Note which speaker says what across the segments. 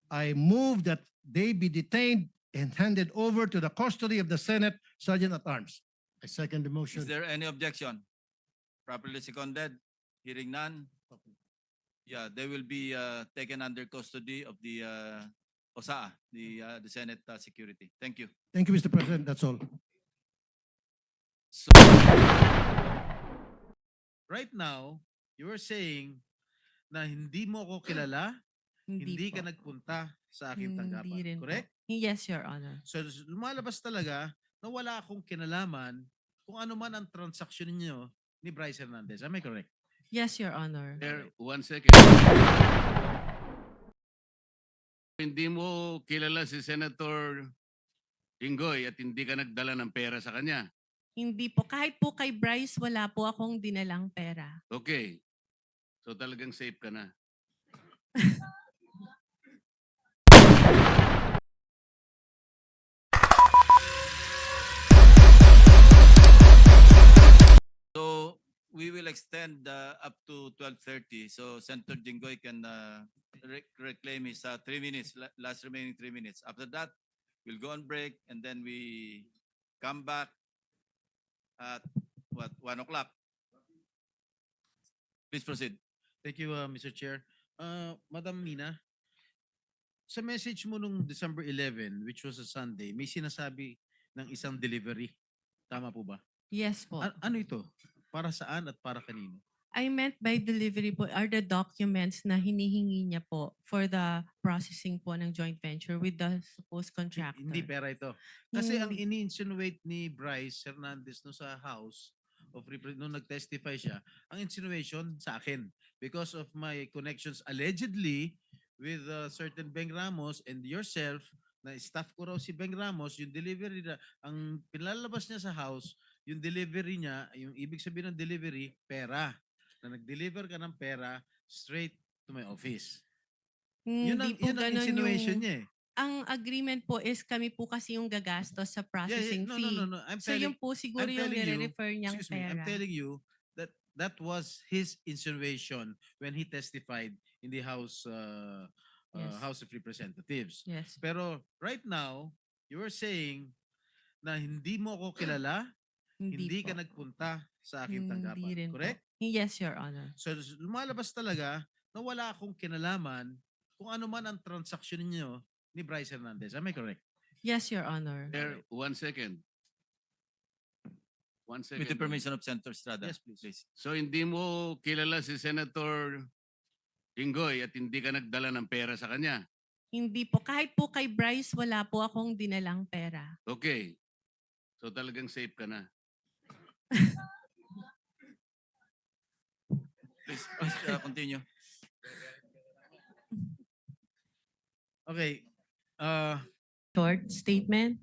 Speaker 1: I move that they be detained and handed over to the custody of the Senate Sergeant at Arms.
Speaker 2: I second the motion.
Speaker 3: Is there any objection? Properly seconded? Hearing none? Yeah, they will be taken under custody of the OSA, the Senate Security. Thank you.
Speaker 1: Thank you, Mr. President. That's all.
Speaker 4: So, right now, you were saying na hindi mo ako kilala, hindi ka
Speaker 5: po.
Speaker 4: nagpunta sa aking
Speaker 5: Hindi
Speaker 4: tanggapan.
Speaker 5: rin po.
Speaker 4: Correct?
Speaker 5: Yes, Your Honor.
Speaker 4: So, lumalabas talaga na wala akong kinalaman kung ano man ang transaksyon niyo ni Bryce Hernandez. Am I correct?
Speaker 5: Yes, Your Honor.
Speaker 6: Sir, 1 second. Hindi mo kilala si Senator Jinggoy at hindi ka nagdala ng pera sa kanya.
Speaker 5: Hindi po. Kahit po kay Bryce, wala po akong dinalang pera.
Speaker 6: Okay. So talagang safe ka na.
Speaker 3: So we will extend up to 12:30. So Senator Jinggoy can reclaim his 3 minutes, last remaining 3 minutes. After that, we'll go on break and then we come back at 1 o'clock. Please proceed.
Speaker 4: Thank you, Mr. Chair. Madam Mina, sa message mo nung December 11, which was a Sunday, may sinasabi ng isang delivery. Tama po ba?
Speaker 5: Yes po.
Speaker 4: Ano ito? Para saan at para kanino?
Speaker 5: I meant by delivery po are the documents na hinihingi niya po for the processing po ng joint venture with the supposed contractor.
Speaker 4: Hindi pera ito. Kasi ang
Speaker 5: Hindi.
Speaker 4: ini-insinuate ni Bryce Hernandez no sa House of nung nag-testify siya, ang insinuation sa akin because of my connections allegedly with certain Beng Ramos and yourself na staff ko raw si Beng Ramos, yung delivery na, ang pinalabas niya sa house, yung delivery niya, yung ibig sabihin ng delivery, pera. Na nag-deliver ka ng pera straight to my office. Yun
Speaker 5: Hindi
Speaker 4: ang,
Speaker 5: po
Speaker 4: yun ang
Speaker 5: ganun
Speaker 4: insinuation
Speaker 5: yung...
Speaker 4: niya eh.
Speaker 5: Ang agreement po is kami po kasi yung gagastos sa processing
Speaker 4: No,
Speaker 5: fee.
Speaker 4: no. I'm
Speaker 5: So yun po siguro
Speaker 4: I'm
Speaker 5: yung
Speaker 4: telling you,
Speaker 5: nire-refer niyang
Speaker 4: excuse me,
Speaker 5: pera.
Speaker 4: I'm telling you that that was his insinuation when he testified in the House
Speaker 5: Yes.
Speaker 4: House of Representatives.
Speaker 5: Yes.
Speaker 4: Pero right now, you were saying na hindi mo ako kilala, hindi
Speaker 5: po.
Speaker 4: ka nagpunta sa aking
Speaker 5: Hindi
Speaker 4: tanggapan.
Speaker 5: rin po.
Speaker 4: Correct?
Speaker 5: Yes, Your Honor.
Speaker 4: So lumalabas talaga na wala akong kinalaman kung ano man ang transaksyon niyo ni Bryce Hernandez. Am I correct?
Speaker 5: Yes, Your Honor.
Speaker 6: Sir, 1 second. 1 second.
Speaker 3: With the permission of Senator Estrada.
Speaker 4: Yes, please.
Speaker 6: So hindi mo kilala si Senator Jinggoy at hindi ka nagdala ng pera sa kanya.
Speaker 5: Hindi po. Kahit po kay Bryce, wala po akong dinalang pera.
Speaker 6: Okay. So talagang safe ka na.
Speaker 3: Please continue.
Speaker 4: Okay.
Speaker 5: Short statement.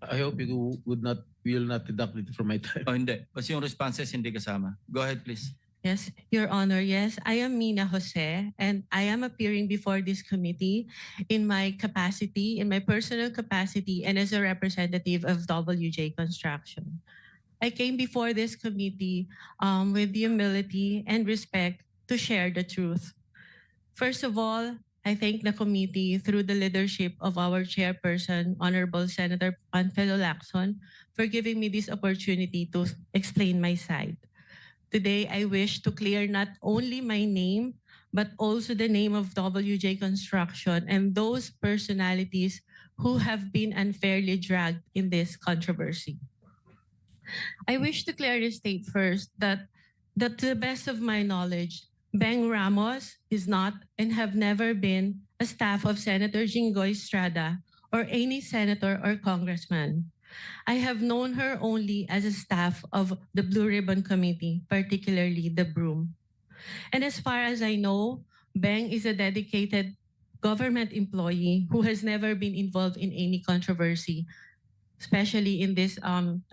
Speaker 4: I hope you will not deduct it from my time.
Speaker 3: Oh, hindi. Kasi yung responses hindi kasama. Go ahead, please.
Speaker 5: Yes, Your Honor. Yes, I am Mina Jose, and I am appearing before this committee in my capacity, in my personal capacity, and as a representative of WJ Construction. I came before this committee with humility and respect to share the truth. First of all, I thank the committee through the leadership of our chairperson, Honorable Senator Panfilo Lacson, for giving me this opportunity to explain my side. Today, I wish to clear not only my name, but also the name of WJ Construction and those personalities who have been unfairly dragged in this controversy. I wish to clearly state first that to the best of my knowledge, Beng Ramos is not and have never been a staff of Senator Jinggoy Estrada or any senator or congressman. I have known her only as a staff of the Blue Ribbon Committee, particularly the Broom. And as far as I know, Beng is a dedicated government employee who has never been involved in any controversy, especially in this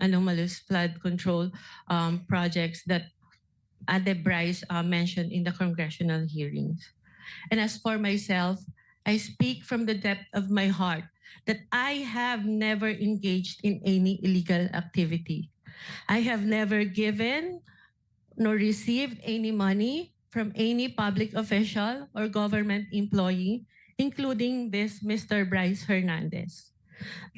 Speaker 5: anomalous flood control projects that Ade Bryce mentioned in the congressional hearings. And as for myself, I speak from the depth of my heart that I have never engaged in any illegal activity. I have never given nor received any money from any public official or government employee, including this Mr. Bryce Hernandez.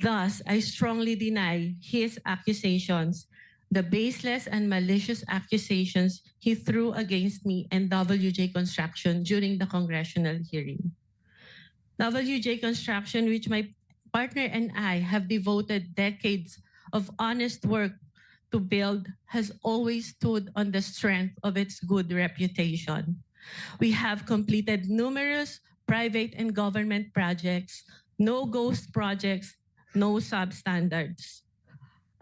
Speaker 5: Thus, I strongly deny his accusations, the baseless and malicious accusations he threw against me and WJ Construction during the congressional hearing. WJ Construction, which my partner and I have devoted decades of honest work to build, has always stood on the strength of its good reputation. We have completed numerous private and government projects, no ghost projects, no substandards.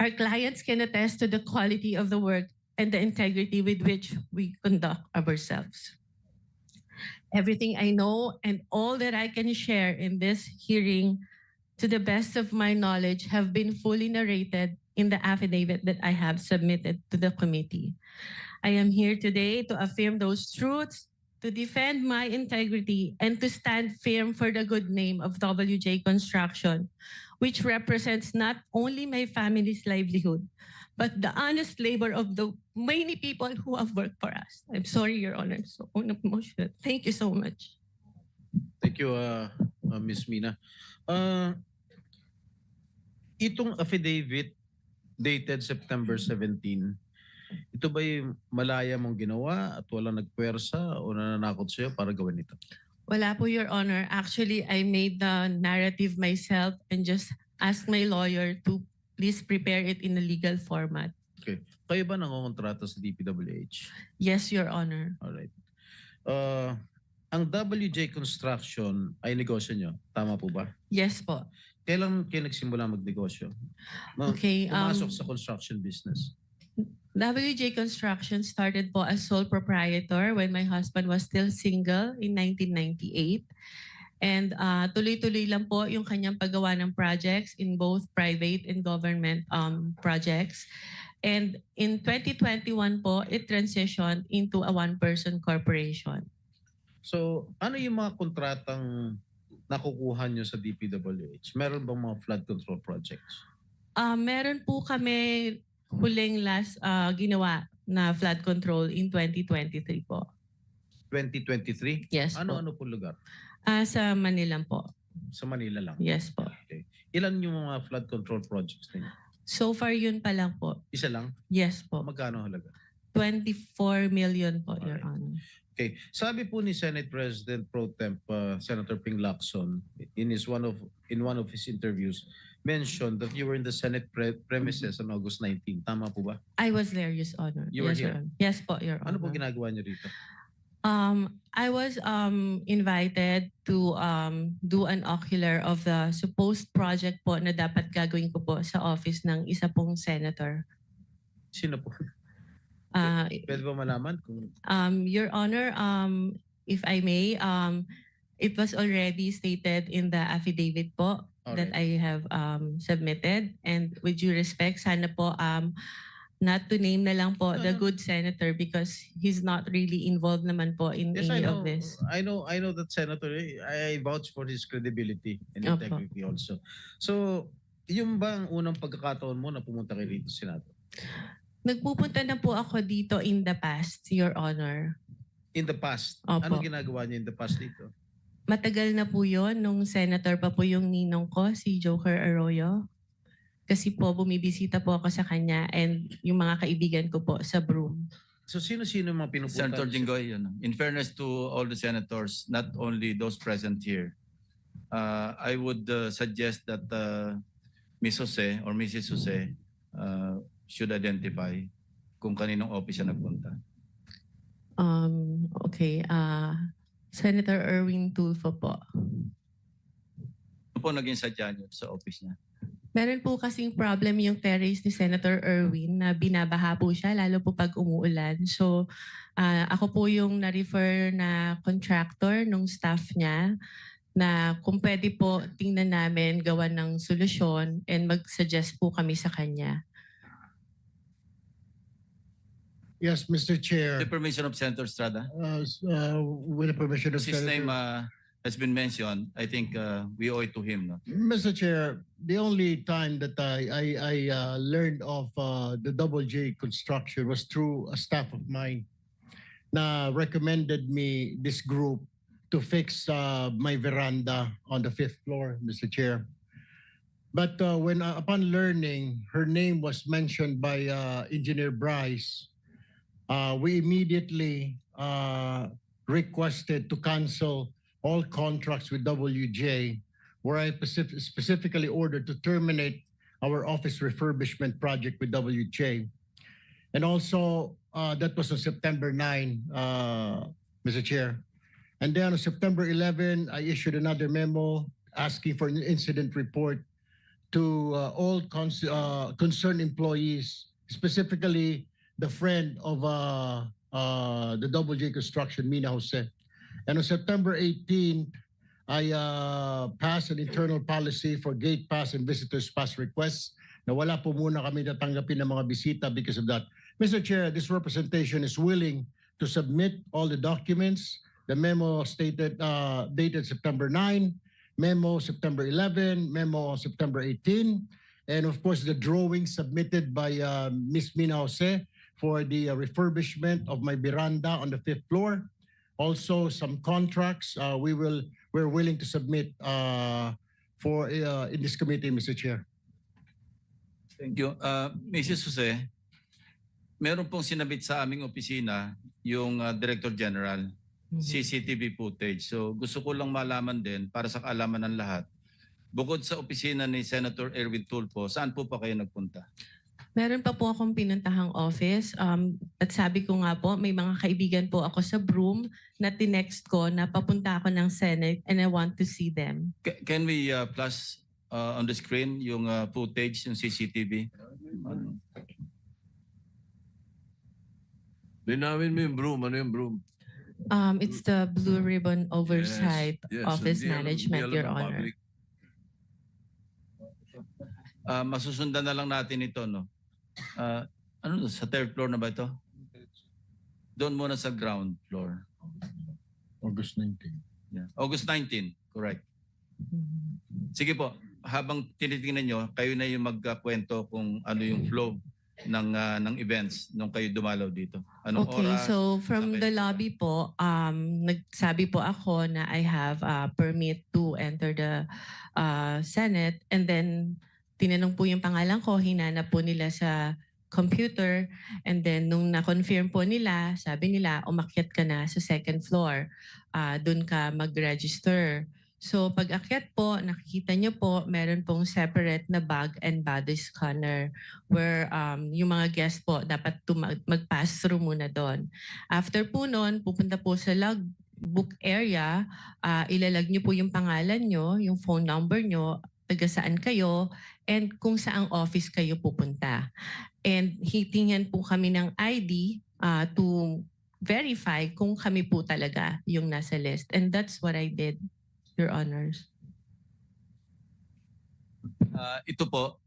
Speaker 5: Our clients can attest to the quality of the work and the integrity with which we conduct ourselves. Everything I know and all that I can share in this hearing, to the best of my knowledge, have been fully narrated in the affidavit that I have submitted to the committee. I am here today to affirm those truths, to defend my integrity, and to stand firm for the good name of WJ Construction, which represents not only my family's livelihood, but the honest labor of the many people who have worked for us. I'm sorry, Your Honor. So emotional. Thank you so much.
Speaker 4: Thank you, Ms. Mina. Itong affidavit dated September 17, ito ba'y malaya mong ginawa at walang nagpwersa o nananakot sa'yo para gawin ito?
Speaker 5: Wala po, Your Honor. Actually, I made the narrative myself and just asked my lawyer to please prepare it in a legal format.
Speaker 4: Okay. Kayo ba nangongontrata sa DPWH?
Speaker 5: Yes, Your Honor.
Speaker 4: Alright. Ang WJ Construction ay negosyo nyo. Tama po ba?
Speaker 5: Yes po.
Speaker 4: Kailan kayo nagsimula magnegosyo?
Speaker 5: Okay,
Speaker 4: Pumasok sa construction business.
Speaker 5: WJ Construction started po as sole proprietor when my husband was still single in 1998. And tuloy-tuloy lang po yung kanyang paggawa ng projects in both private and government projects. And in 2021 po, it transitioned into a one-person corporation.
Speaker 4: So, ano yung mga kontratang nakukuha nyo sa DPWH? Meron bang mga flood control projects?
Speaker 5: Meron po kami huling last ginawa na flood control in 2023 po.
Speaker 4: 2023?
Speaker 5: Yes po.
Speaker 4: Ano-ano po lugar?
Speaker 5: Sa Manila po.
Speaker 4: Sa Manila lang?
Speaker 5: Yes po.
Speaker 4: Ilan yung mga flood control projects ninyo?
Speaker 5: So far yun pa lang po.
Speaker 4: Isa lang?
Speaker 5: Yes po.
Speaker 4: Magkano halaga?
Speaker 5: 24 million po, Your
Speaker 4: Alright.
Speaker 5: Honor.
Speaker 4: Okay. Sabi po ni Senate President Pro Temp Senator Ping Lacson in one of his interviews mentioned that you were in the Senate premises on August 19. Tama po ba?
Speaker 5: I was there, Your Honor.
Speaker 4: You were
Speaker 5: Yes, Your
Speaker 4: here?
Speaker 5: Honor. Yes po, Your
Speaker 4: Ano
Speaker 5: Honor.
Speaker 4: po ginagawa niyo rito?
Speaker 5: I was invited to do an ocular of the supposed project po na dapat gagawin ko po sa office ng isa pong senator.
Speaker 4: Sino po? Pwede ba malaman kung
Speaker 5: Your Honor, if I may, it was already stated in the affidavit po that I have submitted. And with due respect, sana po not to name na lang po the good senator because he's not really involved naman po in
Speaker 4: Yes, I
Speaker 5: any
Speaker 4: know.
Speaker 5: of this.
Speaker 4: I know that Senator, I vouch for his credibility and
Speaker 5: Opo.
Speaker 4: integrity also. So, yung bang unang pagkakataon mo na pumunta kayo rito sa Senado?
Speaker 5: Nagpupunta na po ako dito in the past, Your Honor.
Speaker 4: In the past,
Speaker 5: Opo.
Speaker 4: ano ginagawa niyo in the past dito?
Speaker 5: Matagal na po yon nung senator pa po yung ninong ko, si Joker Arroyo. Kasi po bumibisita po ako sa kanya and yung mga kaibigan ko po sa Broome.
Speaker 4: So, sino-sino mga pinupunta?
Speaker 3: Senator Jinggoy, in fairness to all the senators, not only those present here, I would suggest that Ms. Jose or Mrs. Jose should identify kung kaninong office siya nagpunta.
Speaker 5: Okay, Senator Erwin Tulfo po.
Speaker 3: Ano po naging sadya niyo sa office niya?
Speaker 5: Meron po kasing problem yung terrace ni Senator Erwin na binabaha po siya lalo po pag umuulan. So ako po yung na-refer na contractor nung staff niya na kung pwede po tingnan namin gawa ng solusyon and mag-suggest po kami sa kanya.
Speaker 1: Yes, Mr. Chair.
Speaker 3: The permission of Senator Estrada?
Speaker 1: With the permission of
Speaker 3: His name
Speaker 1: Senator.
Speaker 3: has been mentioned. I think we owe it to him. No?
Speaker 1: Mr. Chair, the only time that I learned of the Double J construction was through a staff of mine na recommended me this group to fix my veranda on the 5th floor, Mr. Chair. But when upon learning her name was mentioned by Engineer Bryce, we immediately requested to cancel all contracts with WJ, where I specifically ordered to terminate our office refurbishment project with WJ. And also, that was on September 9, Mr. Chair. And then on September 11, I issued another memo asking for an incident report to all concerned employees, specifically the friend of the Double J Construction, Mina Jose. And on September 18, I passed an internal policy for gate pass and visitors pass requests na wala po muna kami natanggapin ng mga bisita because of that. Mr. Chair, this representation is willing to submit all the documents. The memo stated dated September 9, memo September 11, memo September 18, and of course the drawing submitted by Ms. Mina Jose for the refurbishment of my veranda on the 5th floor. Also, some contracts we're willing to submit for in this committee, Mr. Chair.
Speaker 3: Thank you. Mrs. Jose, meron pong sinabit sa aming opisina yung Director General, CCTV footage. So gusto ko lang malaman din para sa kaalaman ng lahat. Bukod sa opisina ni Senator Erwin Tulfo, saan po pa kayo nagpunta?
Speaker 5: Meron pa po akong pinuntahang office. At sabi ko nga po, may mga kaibigan po ako sa Broome na tinext ko na papunta ako ng Senate and I want to see them.
Speaker 3: Can we flash on the screen yung footage, yung CCTV?
Speaker 2: Linawin mo yung broom. Ano yung broom?
Speaker 5: It's the Blue Ribbon Oversight
Speaker 2: Yes,
Speaker 5: Office
Speaker 2: hindi alam-
Speaker 5: Management,
Speaker 2: hindi alam
Speaker 5: Your
Speaker 2: ng
Speaker 5: Honor.
Speaker 2: public.
Speaker 3: Masusundan na lang natin ito, no? Ano sa 3rd floor na ba ito? Doon muna sa ground floor.
Speaker 1: August 19.
Speaker 3: Yeah. August 19, correct. Sige po, habang tinitingnan nyo, kayo na yung magkwento kung ano yung flow ng events nung kayo dumalaw dito. Anong
Speaker 5: Okay,
Speaker 3: oras?
Speaker 5: so from
Speaker 3: Saan
Speaker 5: the
Speaker 3: kayo
Speaker 5: lobby po, nagsabi po ako na I have a permit to enter the Senate, and then tinanong po yung pangalan ko, hinanap po nila sa computer, and then nung na-confirm po nila, sabi nila, umakyat ka na sa 2nd floor, doon ka mag-register. So pag akyat po, nakikita nyo po, meron pong separate na bag and body scanner where yung mga guests po dapat mag-pass through muna doon. After po noon, pupunta po sa logbook area, ilalag nyo po yung pangalan nyo, yung phone number nyo, taga saan kayo, and kung saang office kayo pupunta. And hitingnan po kami ng ID to verify kung kami po talaga yung nasa list. And that's what I did, Your Honors.
Speaker 3: Ito po,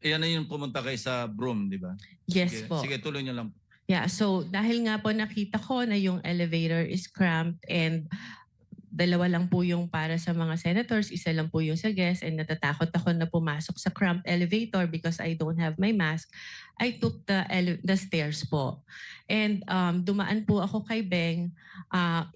Speaker 3: yan na yung pumunta kayo sa Broome, di ba?
Speaker 5: Yes
Speaker 3: Sige,
Speaker 5: po.
Speaker 3: sige, tuloy nyo lang.
Speaker 5: Yeah, so dahil nga po nakita ko na yung elevator is cramped and dalawa lang po yung para sa mga senators, isa lang po yung sa guests, and natatakot ako na pumasok sa cramped elevator because I don't have my mask. I took the stairs po. And dumaan po ako kay Beng.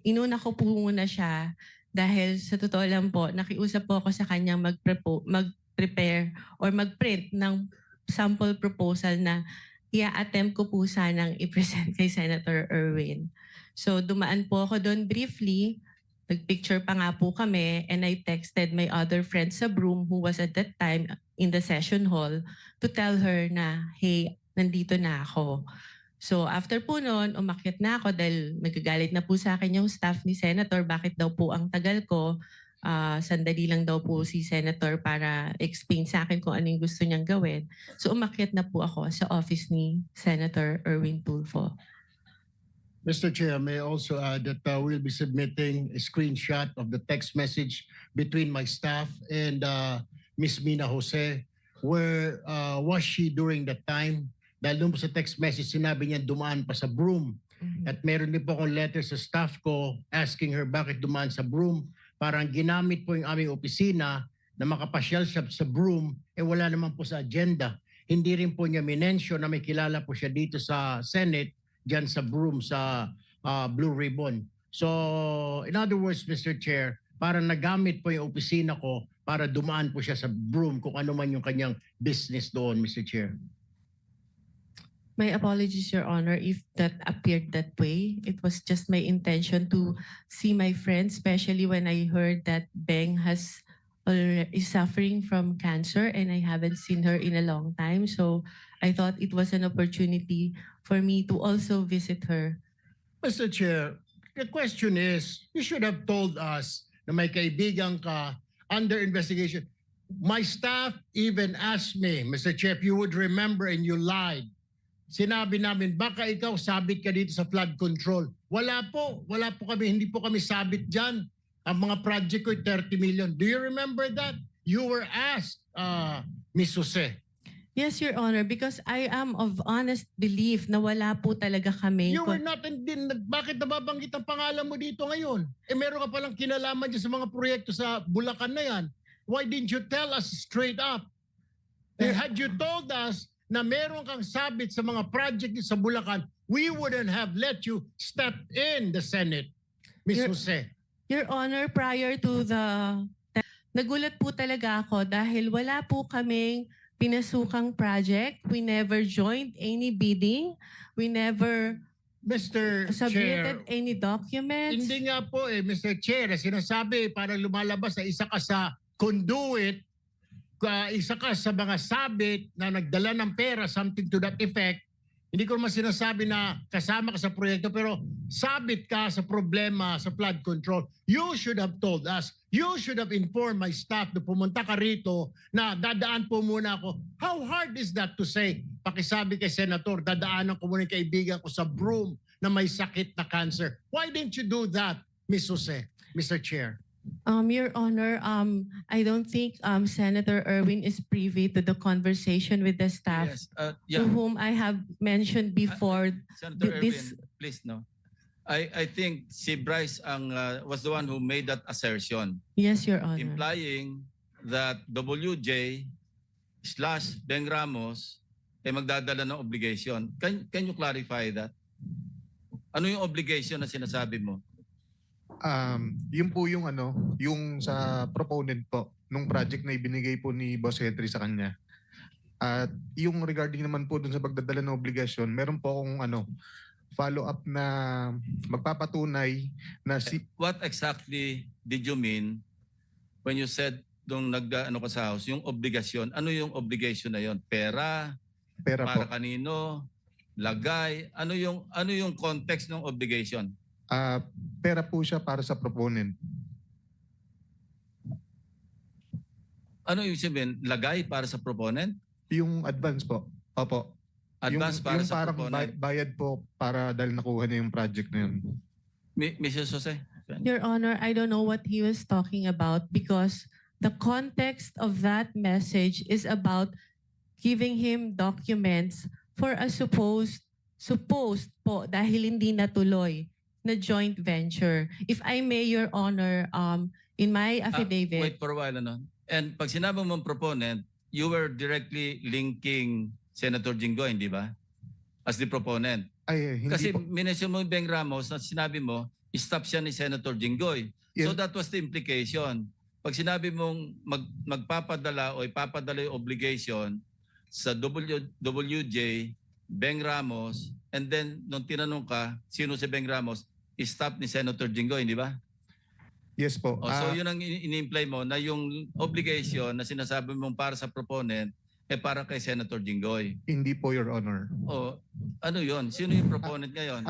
Speaker 5: Inuna ko po muna siya dahil sa totoo lang po, nakiusap po ako sa kanyang mag-prepare or mag-print ng sample proposal na i-attempt ko po sanang i-present kay Senator Erwin. So dumaan po ako doon briefly. Nagpicture pa nga po kami, and I texted my other friend sa Broome who was at that time in the session hall to tell her na, hey, nandito na ako. So after po noon, umakyat na ako dahil nagagalit na po sa akin yung staff ni Senator. Bakit daw po ang tagal ko? Sandali lang daw po si Senator para explain sa akin kung ano yung gusto niyang gawin. So umakyat na po ako sa office ni Senator Erwin Tulfo.
Speaker 1: Mr. Chair, may I also add that we'll be submitting a screenshot of the text message between my staff and Ms. Mina Jose. Where was she during that time? Dahil doon po sa text message, sinabi niya dumaan pa sa Broome. At meron din po akong letter sa staff ko asking her bakit dumaan sa Broome. Parang ginamit po yung aming opisina na makapasyal siya sa Broome, wala naman po sa agenda. Hindi rin po niya minensyon na may kilala po siya dito sa Senate, dyan sa Broome, sa Blue Ribbon. So, in other words, Mr. Chair, para nagamit po yung opisina ko para dumaan po siya sa broom kung ano man yung kanyang business doon, Mr. Chair.
Speaker 5: My apologies, Your Honor, if that appeared that way. It was just my intention to see my friend, especially when I heard that Beng is suffering from cancer and I haven't seen her in a long time. So I thought it was an opportunity for me to also visit her.
Speaker 1: Mr. Chair, the question is, you should have told us na may kaibigan ka under investigation. My staff even asked me, Mr. Chair, if you would remember and you lied. Sinabi namin, baka ikaw sabit ka dito sa flood control. Wala po kami, hindi po kami sabit dyan. Ang mga project ko, 30 million. Do you remember that? You were asked, Ms. Jose.
Speaker 5: Yes, Your Honor, because I am of honest belief na wala po talaga kami.
Speaker 1: You were not, bakit nababanggit ang pangalan mo dito ngayon? Eh meron ka palang kinalaman dyan sa mga proyekto sa Bulacan na yan. Why didn't you tell us straight up? Had you told us na meron kang sabit sa mga project sa Bulacan, we wouldn't have let you step in the Senate, Ms. Jose.
Speaker 5: Your Honor, prior to nagulat po talaga ako dahil wala po kaming pinasukang project. We never joined any bidding. We never
Speaker 1: Mr. Chair,
Speaker 5: submitted any documents.
Speaker 1: hindi nga po Mr. Chair, sinasabi parang lumalabas na isa ka sa conduit, isa ka sa mga sabit na nagdala ng pera, something to that effect. Hindi ko naman sinasabi na kasama ka sa proyekto, pero sabit ka sa problema sa flood control. You should have told us. You should have informed my staff na pumunta ka rito na dadaan po muna ako. How hard is that to say? Pakisabi kay Senator, dadaanan ko muna yung kaibigan ko sa broom na may sakit na cancer. Why didn't you do that, Ms. Jose, Mr. Chair?
Speaker 5: Your Honor, I don't think Senator Erwin is privy to the conversation with the staff
Speaker 3: Yes,
Speaker 5: to
Speaker 3: yeah.
Speaker 5: whom I have mentioned before.
Speaker 3: Senator
Speaker 5: this-
Speaker 3: Erwin, please no. I think si Bryce was the one who made that assertion,
Speaker 5: Yes, Your Honor.
Speaker 3: implying that WJ / Beng Ramos ay magdadala ng obligation. Can you clarify that? Ano yung obligation na sinasabi mo?
Speaker 7: Yun po yung yung sa proponent po nung project na ibinigay po ni Boss Henry sa kanya. At yung regarding naman po dun sa pagdadala ng obligasyon, meron po akong follow up na magpapatunay na
Speaker 3: What exactly did you mean when you said nung ka sa house, yung obligasyon? Ano yung obligation na yon? Pera?
Speaker 7: pera po.
Speaker 3: Para kanino? Lagay? Ano yung context ng obligation?
Speaker 7: Pera po siya para sa proponent.
Speaker 3: Ano yung sabihin? Lagay para sa proponent?
Speaker 7: Yung advance po. Opo.
Speaker 3: Advance para
Speaker 7: yung
Speaker 3: sa
Speaker 7: parang
Speaker 3: proponent?
Speaker 7: bayad po para dahil nakuha na yung project na yun.
Speaker 3: Mrs. Jose?
Speaker 5: Your Honor, I don't know what he was talking about because the context of that message is about giving him documents for a supposed po dahil hindi natuloy na joint venture. If I may, Your Honor, in my affidavit,
Speaker 3: Wait for a while. And pag sinabi mong proponent, you were directly linking Senator Jinggoy, hindi ba? As the proponent.
Speaker 7: Ay, hindi
Speaker 3: Kasi
Speaker 7: po.
Speaker 3: minention mo yung Beng Ramos na sinabi mo, stop siya ni Senator Jinggoy. So
Speaker 7: Yes.
Speaker 3: that was the implication. Pag sinabi mong magpapadala o ipapadala yung obligation sa WJ, Beng Ramos, and then nung tinanong ka, sino si Beng Ramos, stop ni Senator Jinggoy, hindi ba?
Speaker 7: Yes po.
Speaker 3: So yun ang ini-imply mo na yung obligation na sinasabi mong para sa proponent para kay Senator Jinggoy.
Speaker 7: Hindi po, Your Honor.
Speaker 3: O ano yun? Sino yung proponent ngayon?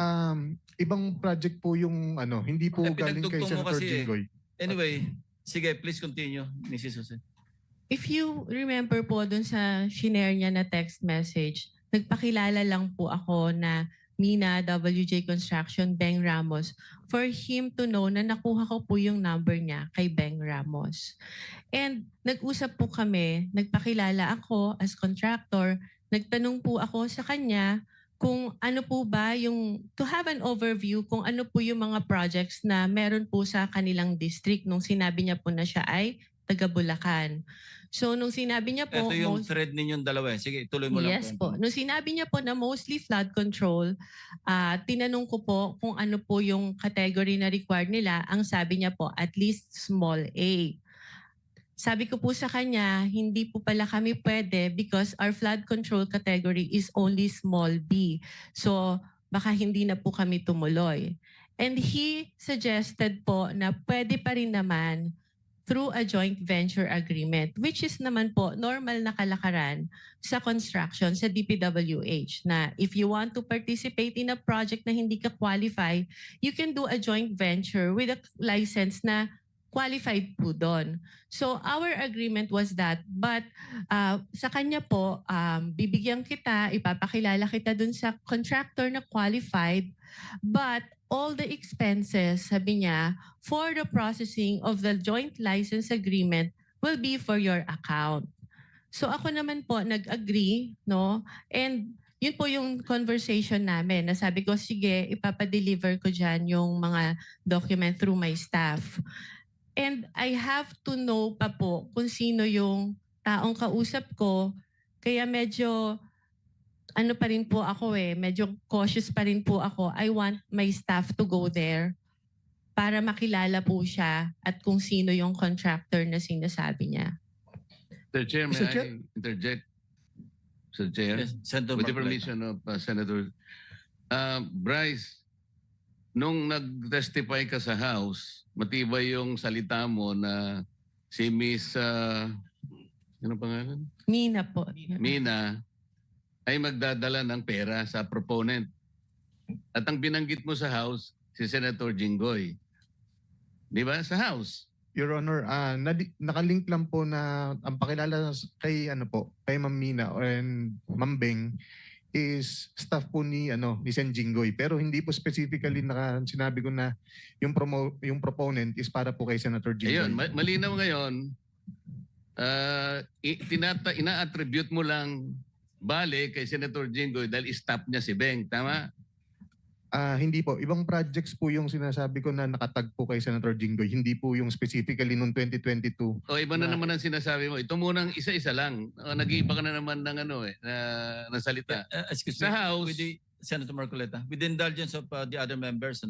Speaker 7: Ibang project po yung hindi po galing kay
Speaker 3: pinagtugtong mo
Speaker 7: Senator
Speaker 3: kasi
Speaker 7: Jinggoy.
Speaker 3: Anyway, sige, please continue, Mrs. Jose.
Speaker 5: if you remember po dun sa shinare niya na text message, nagpakilala lang po ako na Mina, WJ Construction, Beng Ramos, for him to know na nakuha ko po yung number niya kay Beng Ramos. And nag-usap po kami, nagpakilala ako as contractor, nagtanong po ako sa kanya kung ano po ba yung, to have an overview kung ano po yung mga projects na meron po sa kanilang district nung sinabi niya po na siya ay taga Bulacan. So nung sinabi niya po,
Speaker 3: Ito yung thread ninyong dalawa. Sige, tuloy mo lang.
Speaker 5: yes po. Nung sinabi niya po na mostly flood control, tinanong ko po kung ano po yung category na required nila. Ang sabi niya po, at least small A. Sabi ko po sa kanya, hindi po pala kami pwede because our flood control category is only small B. So baka hindi na po kami tumuloy. And he suggested po na pwede pa rin naman through a joint venture agreement, which is naman po normal na kalakaran sa construction sa DPWH na if you want to participate in a project na hindi ka qualify, you can do a joint venture with a license na qualified po doon. So our agreement was that, but sa kanya po, bibigyan kita, ipapakilala kita dun sa contractor na qualified, but all the expenses, sabi niya, for the processing of the joint license agreement will be for your account. So ako naman po nag-agree, no? And yun po yung conversation namin. Nasabi ko, sige, ipapadeliver ko dyan yung mga document through my staff. And I have to know pa po kung sino yung taong kausap ko. Kaya medyo ano pa rin po ako medyo cautious pa rin po ako. I want my staff to go there para makilala po siya at kung sino yung contractor na sinasabi niya.
Speaker 6: Mr. Chair, may
Speaker 1: Mr. Chair?
Speaker 6: I interject? Mr. Chair,
Speaker 3: Yes, Senator
Speaker 6: with the
Speaker 3: Marcoleta.
Speaker 6: permission of Senator Bryce, nung nag-testify ka sa House, matibay yung salita mo na si Miss, ano pangalan?
Speaker 5: Mina po.
Speaker 6: Mina, ay magdadala ng pera sa proponent. At ang binanggit mo sa House, si Senator Jinggoy. Di ba? Sa House.
Speaker 7: Your Honor, nakalink lang po na ang pakilala kay kay Ma'am Mina and Ma'am Beng is staff po ni Sen Jinggoy, pero hindi po specifically sinabi ko na yung proponent is para po kay Senator Jinggoy.
Speaker 6: Ayun, malinaw ngayon, ina-attribute mo lang bale kay Senator Jinggoy dahil stop niya si Beng, tama?
Speaker 7: Hindi po. Ibang projects po yung sinasabi ko na nakatag po kay Senator Jinggoy. Hindi po yung specifically noong 2022.
Speaker 6: O iba na naman ang sinasabi mo. Ito munang isa-isa lang. Nag-iiba ka na naman ng ng salita.
Speaker 3: Excuse
Speaker 6: Sa
Speaker 3: me,
Speaker 6: House,
Speaker 3: with Senator Marcoleta, with the indulgence of the other members,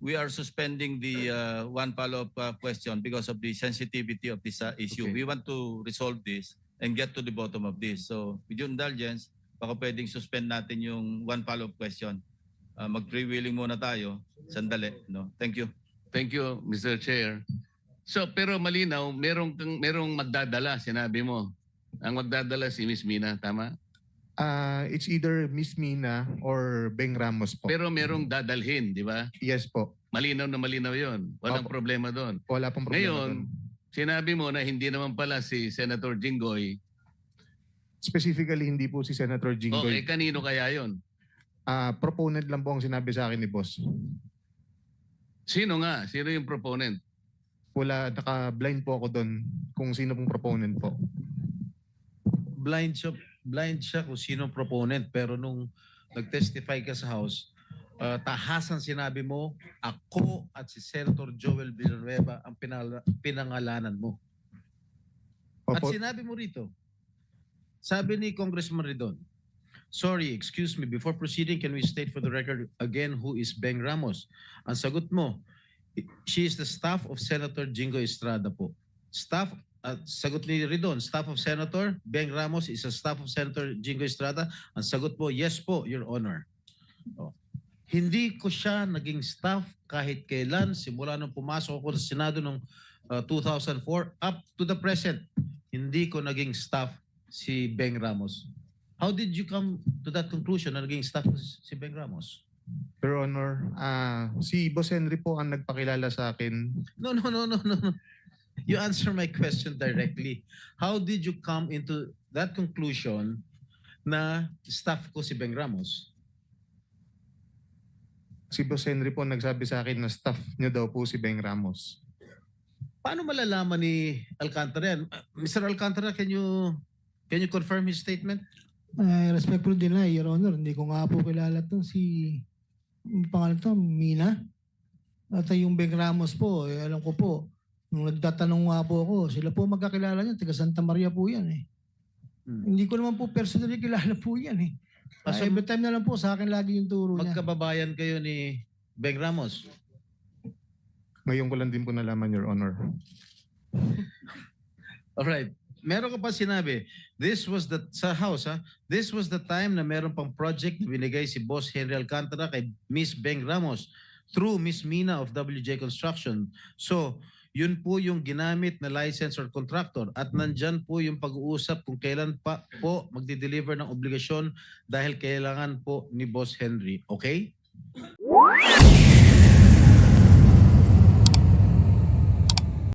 Speaker 3: we are suspending the one follow-up question because of the sensitivity of this issue.
Speaker 7: Okay.
Speaker 3: We want to resolve this and get to the bottom of this. So, with your indulgence, baka pwedeng suspend natin yung one follow-up question. Mag-freewheeling muna tayo. Sandali. No? Thank you.
Speaker 6: Thank you, Mr. Chair. So, pero malinaw, merong magdadala, sinabi mo. Ang magdadala si Miss Mina, tama?
Speaker 7: It's either Miss Mina or Beng Ramos po.
Speaker 6: Pero merong dadalhin, di ba?
Speaker 7: Yes po.
Speaker 6: Malinaw na malinaw yon. Walang
Speaker 7: Opo.
Speaker 6: problema doon.
Speaker 7: Wala pong problema
Speaker 6: Ngayon,
Speaker 7: doon.
Speaker 6: sinabi mo na hindi naman pala si Senator Jinggoy.
Speaker 7: Specifically, hindi po si Senator
Speaker 6: Okay,
Speaker 7: Jinggoy.
Speaker 6: kanino kaya yon?
Speaker 7: Proponent lang po ang sinabi sa akin ni boss.
Speaker 6: Sino nga? Sino yung proponent?
Speaker 7: Wala, naka-blind po ako doon kung sino pong proponent po.
Speaker 4: Blind siya kung sino ang proponent, pero nung nag-testify ka sa House, tahasan sinabi mo, ako at si Senator Joel Villanueva ang pinangalanan mo. At
Speaker 7: Opo,
Speaker 4: sinabi mo rito, sabi ni Congressman Ridon, sorry, excuse me, before proceeding, can we state for the record again who is Beng Ramos? Ang sagot mo, she is the staff of Senator Jingo Estrada po. Staff, sagot ni Ridon, staff of Senator Beng Ramos is a staff of Senator Jingo Estrada. Ang sagot po, yes po, Your Honor. Oh. Hindi ko siya naging staff kahit kailan, simula nung pumasok ako sa Senado noong 2004 up to the present. Hindi ko naging staff si Beng Ramos. How did you come to that conclusion na naging staff si Beng Ramos?
Speaker 7: Your Honor, si Boss Henry po ang nagpakilala sa akin.
Speaker 4: No. You answer my question directly. How did you come into that conclusion na staff ko si Beng Ramos?
Speaker 7: Si Boss Henry po nagsabi sa akin na staff niya daw po si Beng Ramos.
Speaker 4: Paano malalaman ni Alcantara yan? Mr. Alcantara, can you confirm his statement?
Speaker 8: Respectful din na, Your Honor. Hindi ko nga po kilala itong yung pangalan ito, Mina. At yung Beng Ramos po, alam ko po, Nung nagtatanong nga po ako, sila po magkakilala niya, taga Santa Maria po yan eh. Hindi ko naman po personally kilala po yan eh.
Speaker 4: So,
Speaker 8: Every time na lang po sa akin lagi yung turo niya.
Speaker 4: magkababayan kayo ni Beng Ramos.
Speaker 7: Ngayon ko lang din po nalaman, Your Honor.
Speaker 4: Alright. Meron ka pa sinabi, this was the, sa house ha, this was the time na meron pang project na binigay si Boss Henry Alcantara kay Miss Beng Ramos through Miss Mina of WJ Construction. So, yun po yung ginamit na license or contractor at nandyan po yung pag-uusap kung kailan pa po magdi-deliver ng obligasyon dahil kailangan po ni Boss Henry. Okay?